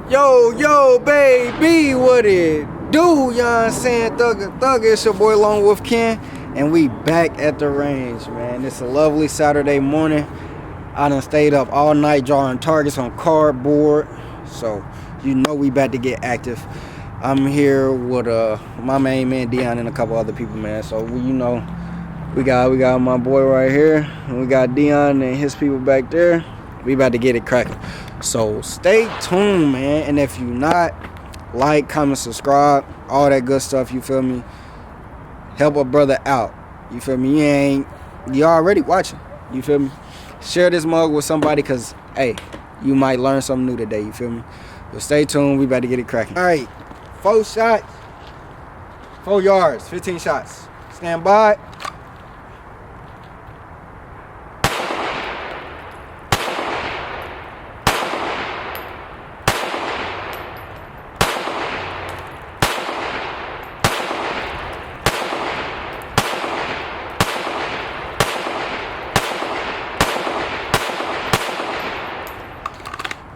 Yo, baby, what it do? You know what I'm saying? Thugger, it's your boy LoneWolfKen, and we back at the range, man. It's a lovely Saturday morning. I done stayed up all night drawing targets on cardboard, so you know we about to get active. I'm here with my main man Dion and a couple other people, man. So we got my boy right here, and we got Dion and his people back there. We about to get it cracking. So stay tuned, man. And if you not, like, comment, subscribe, all that good stuff, you feel me? Help a brother out. You feel me? You already watching. You feel me? Share this mug with somebody, cause hey, you might learn something new today, you feel me? But stay tuned, we about to get it cracking. Alright, 4 shots, 4 yards, 15 shots. Stand by.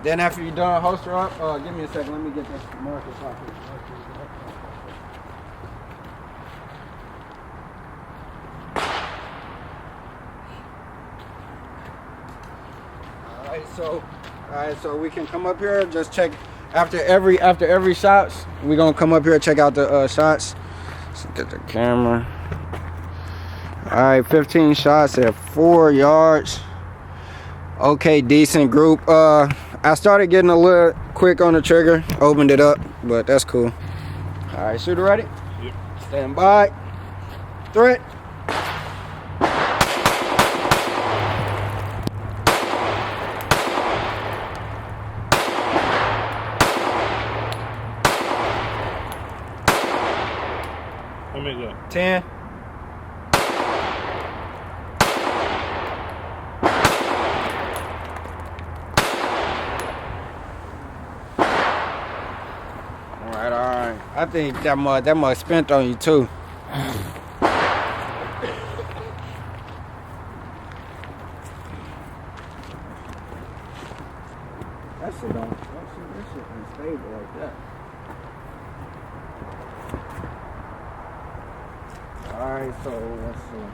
Then after you're done, holster up. Give me a second. Let me get this marker off here. All right, so we can come up here. Just check after every shots. We're gonna come up here and check out the shots. Let's get the camera. All right, 15 shots at 4 yards. Okay, decent group. I started getting a little quick on the trigger, opened it up, but that's cool. All right, shooter ready? Yep. Stand by. Threat. Let me go. 10. All right. I think that much spent on you too. That shit unstable like that. All right, so let's see.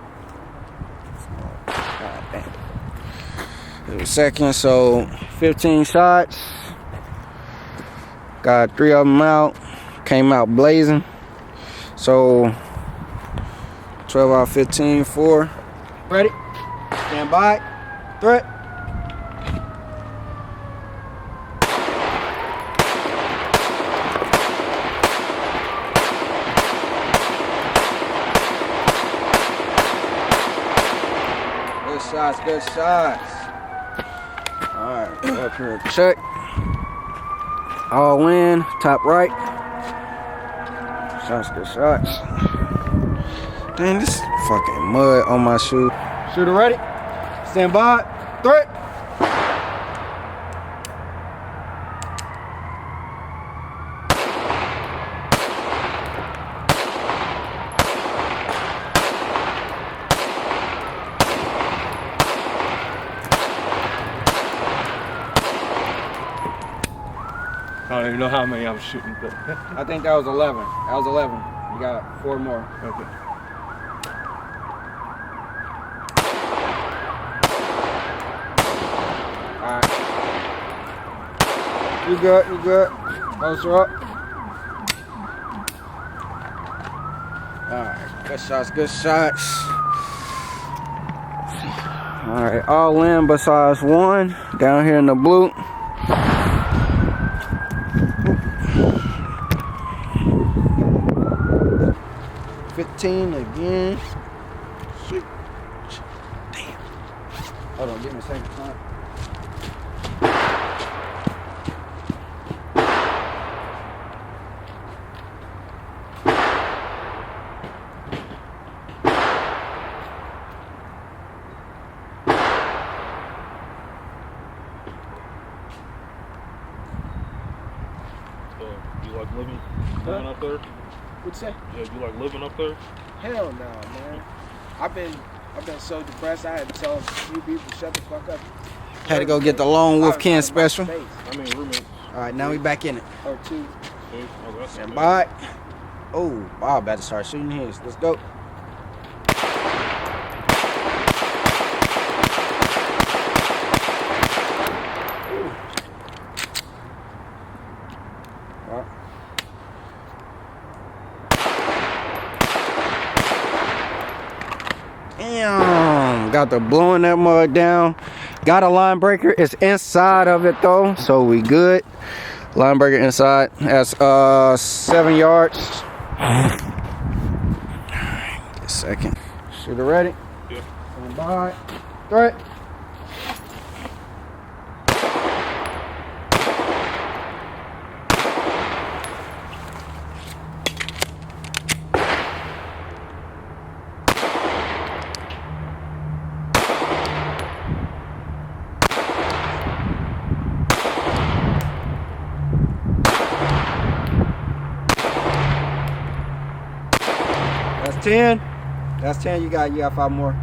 God damn. Give me a second. So 15 shots. Got 3 of them out. Came out blazing. So 12 out of 15, 4. Ready? Stand by. Threat. Good shots. Alright, up here, check. All in, top right. Shots, good shots. Dang, this fucking mud on my shoe. Shooter ready? Stand by. Threat. I don't even know how many I was shooting, but I think that was 11. That was 11. You got 4 more. okay. Alright. You good. Holster up. Alright, good shots. Alright, all in besides 1. Down here in the blue. Again. Shit. Damn. Hold on, give me a second. You like living up there? What'd you say? Yeah, you like living up there? Hell no, man. I've been so depressed. I had to tell a few people shut the fuck up. Had to go get the LoneWolfKen special. I mean roommates. All right, now we back in it. Or 2. Oh, that's Stand by. Oh, Bob about to start shooting his. Let's go. Damn, got the blowing that mud down. Got a line breaker. It's inside of it though, so we good. Line breaker inside. That's 7 yards. Alright, a second. Shooter ready. Yeah. Stand by. Threat. That's 10. That's 10. You got 5 more.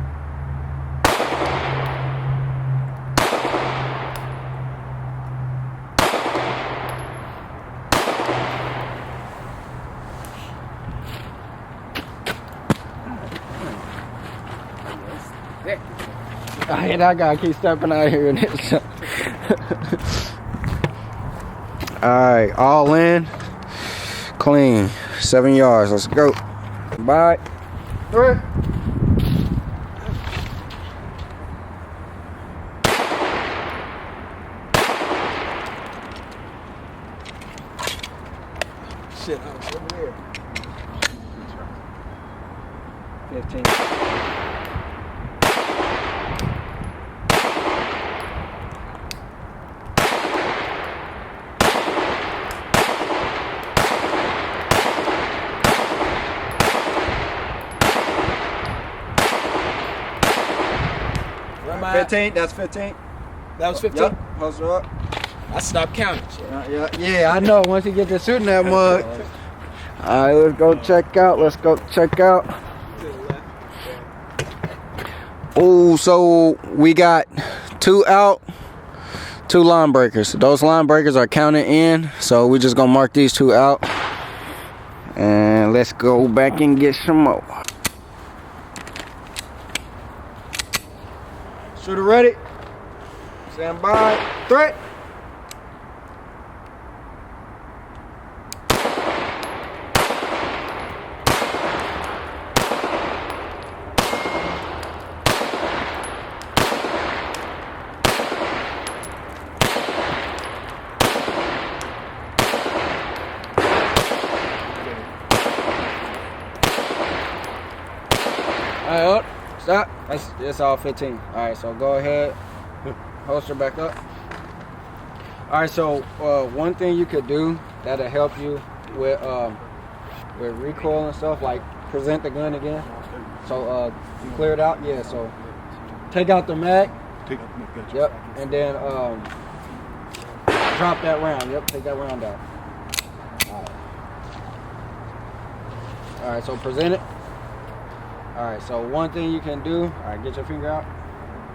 I hate that guy keep stepping out here in this. Alright, all in. Clean. 7 yards. Let's go. Bye. Three. Shit, I was over there. 15. Where am I 15, that's 15. That was 15? Yep, hustle up. I stopped counting. Yeah, I know. Once you get to shooting that mug. Alright, let's go check out. Let's go check out. Oh, so we got 2 out, 2 line breakers. Those line breakers are counted in, so we're just gonna mark these 2 out. And let's go back and get some more. Shooter ready. Stand by. Threat. Alright, up. Stop. That's all 15. Alright, so go ahead. Holster back up. Alright, so one thing you could do that'll help you with recoil and stuff, like present the gun again. So you clear it out, yeah. So take out the mag. Yep, and then drop that round. Yep, take that round out. All right, so present it. All right, so one thing you can do. All right, get your finger out.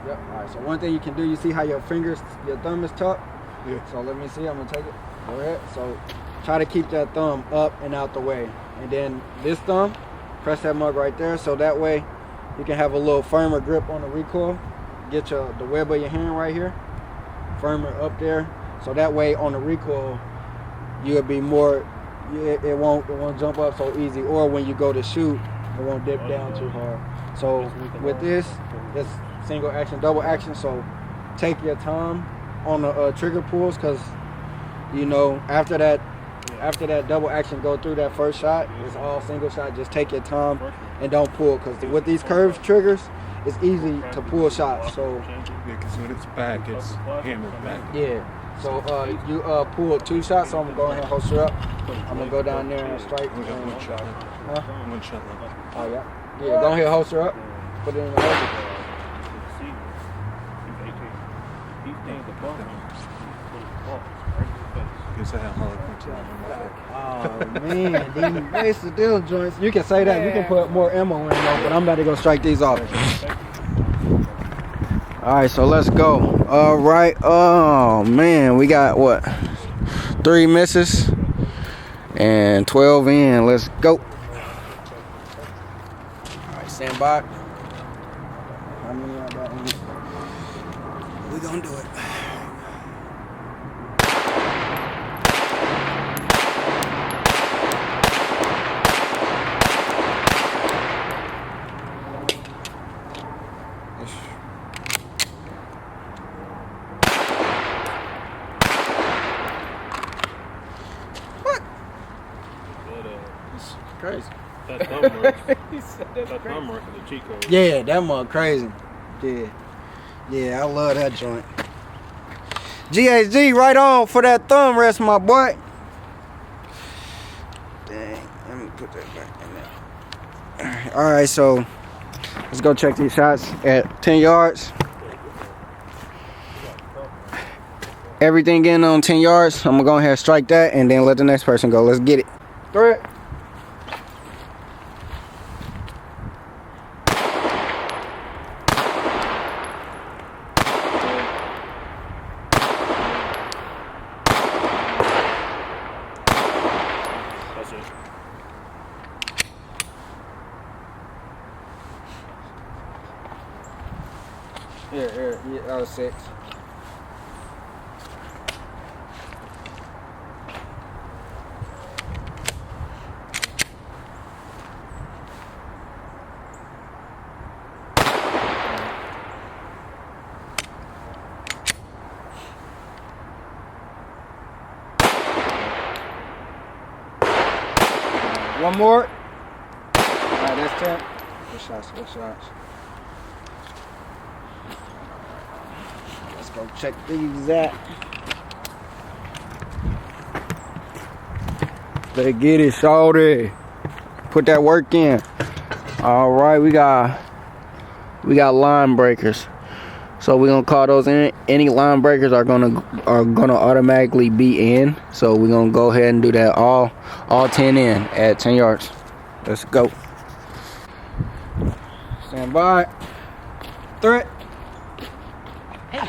Yep. All right, so one thing you can do. You see how your thumb is tucked? Yeah. So let me see. I'm gonna take it. Go ahead. So try to keep that thumb up and out the way, and then this thumb, press that mug right there, so that way you can have a little firmer grip on the recoil. Get the web of your hand right here, firmer up there, so that way on the recoil you'll be more. It won't jump up so easy, or when you go to shoot, it won't dip down too hard. So with this, it's single action, double action. So take your time on the trigger pulls, because you know after that double action, go through that first shot, it's all single shot. Just take your time and don't pull, because with these curved triggers, it's easy to pull shots. So Yeah, because when it's back, it's hammered back. yeah. So you pull 2 shots. So I'm gonna go ahead and holster up. I'm gonna go down there and strike. We got 1 shot. Huh? 1 shot left. Oh yeah. Yeah. Go ahead, holster up. Put it in the holster. Guess I have hard Oh man, these base the deal joints. You can say that. You can put more ammo in though, but I'm about to go strike these off. All right, so let's go. All right. Oh man, we got what? 3 misses, and 12 in. Let's go. All right, stand by. How many I got in? We gonna do it. Crazy. That thumb mark. That thumb mark is a cheat code. Yeah, that mug crazy. Yeah, I love that joint. GHG, right on for that thumb rest, my boy. Dang, let me put that back in there. All right, so let's go check these shots at 10 yards. Everything in on 10 yards. I'm gonna go ahead and strike that and then let the next person go. Let's get it. Throw it. Here, that was 6. One more. All right, that's 10. Good shots, good shots. Let's go check these out. Let's get it, shorty. Put that work in. All right, we got line breakers. So we're gonna call those in. Any line breakers are gonna automatically be in. So we're gonna go ahead and do that all 10 in at 10 yards. Let's go. Stand by. Threat. Hey.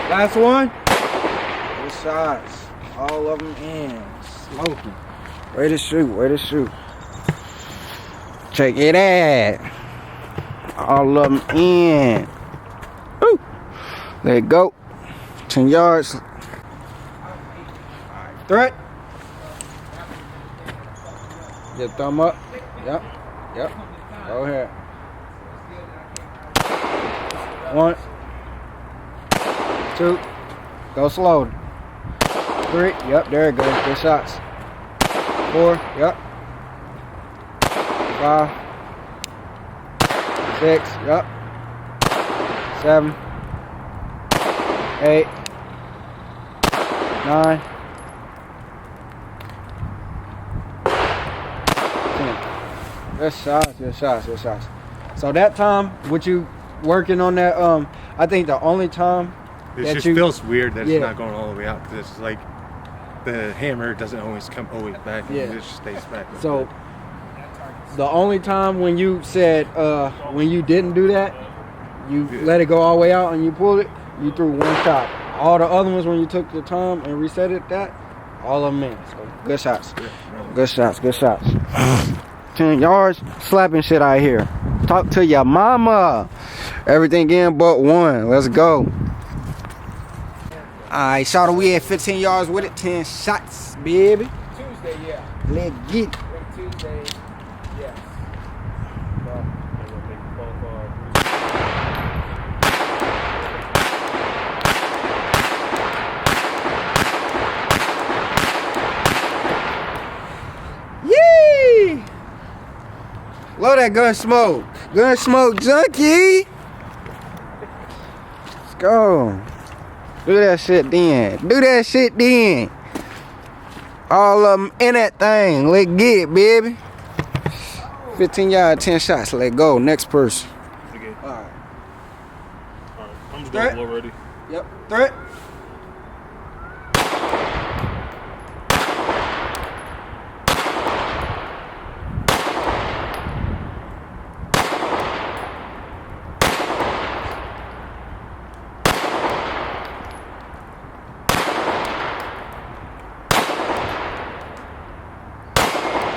Last one. Good shots. All of them in. Smoking. Way to shoot. Way to shoot. Check it out. All of them in. Woo. Let it go. 10 yards. Threat. Your thumb up. Yep. Go ahead. 1, 2, go slow. 3, yep, there it goes. Good shots. 4, yep. 5, 6, yep. 7, 8, 9, 10. Good shots, good shots, good shots. So that time, with you working on that, I think the only time It that just you, feels weird that it's not going all the way out because it's like the hammer doesn't always come back. And it just stays back. So the only time when you said when you didn't do that, you let it go all the way out and you pulled it, you threw one shot. All the other ones when you took the time and reset it, all of them in. So good shots. Good shots. Good shots. 10 yards, slapping shit out here. Talk to your mama. Everything in but one. Let's go. Alright, shout out, we at 15 yards with it, 10 shots, baby. Tuesday, yeah. Let's get it. Tuesday, yes. Yee! Love that gun smoke. Gun smoke junkie. Let's go. Do that shit then. Do that shit then. All of them in that thing. Let's get it, baby. 15 yards, 10 shots. Let go. Next person. Okay. All right. All right. I'm just Threat. going already. Yep. Threat.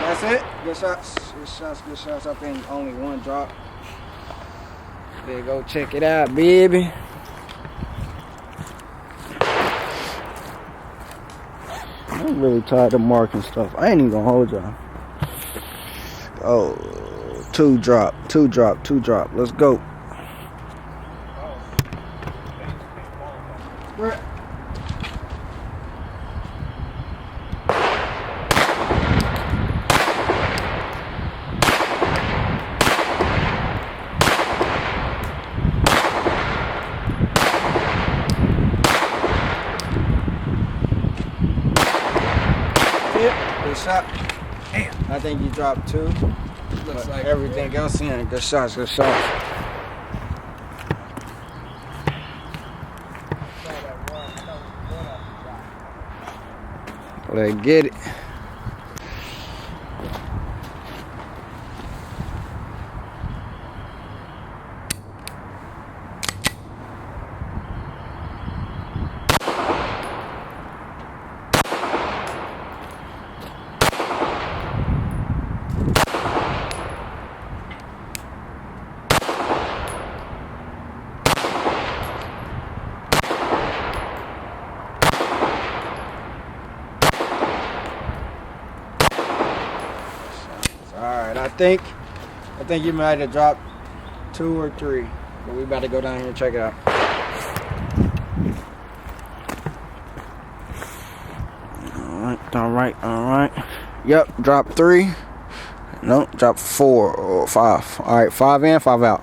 That's it. Good shots. Good shots. Good shots. I think only one drop. There you go. Check it out, baby. I'm really tired of marking stuff. I ain't even gonna hold y'all. Oh, two drop. Let's go. Good shot. Damn. I think you dropped two. Looks like everything else in. Good shots. Good shots. Let's get it. Alright, I think you might have dropped two or three. But we about to go down here and check it out. Alright. Yep, drop three. Nope, drop 4 or 5. Alright, 5 in, 5 out.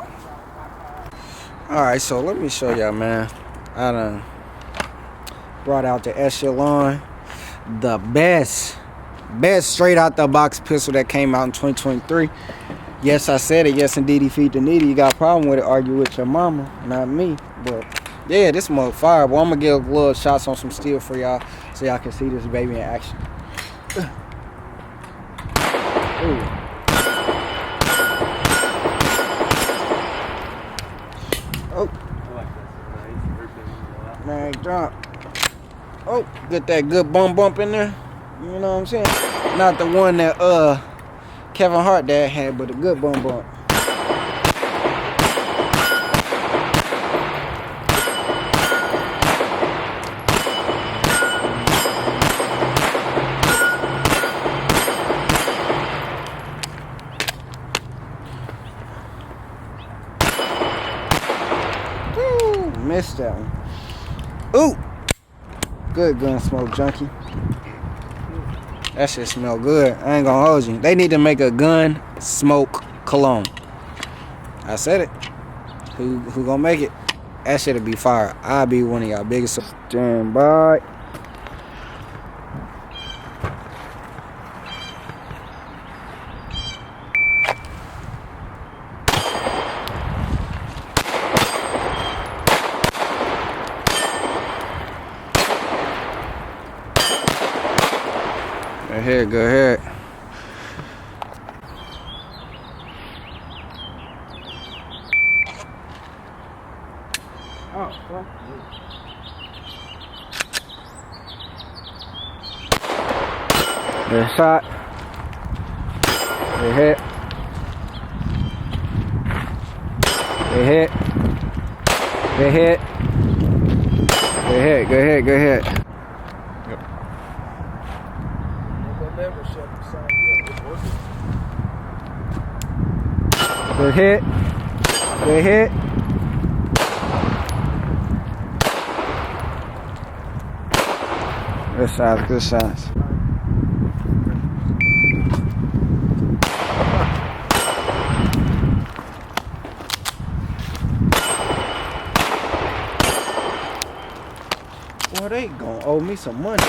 Alright, so let me show y'all, man. I done brought out the Echelon, the best straight out the box pistol that came out in 2023. Yes, I said it. Yes, indeed, feed the needy. You got a problem with it, argue with your mama, not me. But yeah, this mother fire. Well, I'm gonna give little shots on some steel for y'all so y'all can see this baby in action. Ooh. Oh, man, drop. Oh, get that good bump in there. You know what I'm saying? Not the one that Kevin Hart dad had, but a good bump. Woo, missed that one. Ooh, good gun smoke, junkie. That shit smell good. I ain't gonna hold you. They need to make a gun smoke cologne. I said it. Who gonna make it? That shit'll be fire. I'll be one of y'all biggest. Stand by. Go ahead. Oh, fuck. Good shot. Good hit. Good hit. Good hit. Good hit. Good hit. Good hit. Good hit. Good hit. Good shots. Good shots. Boy, they gonna owe me some money.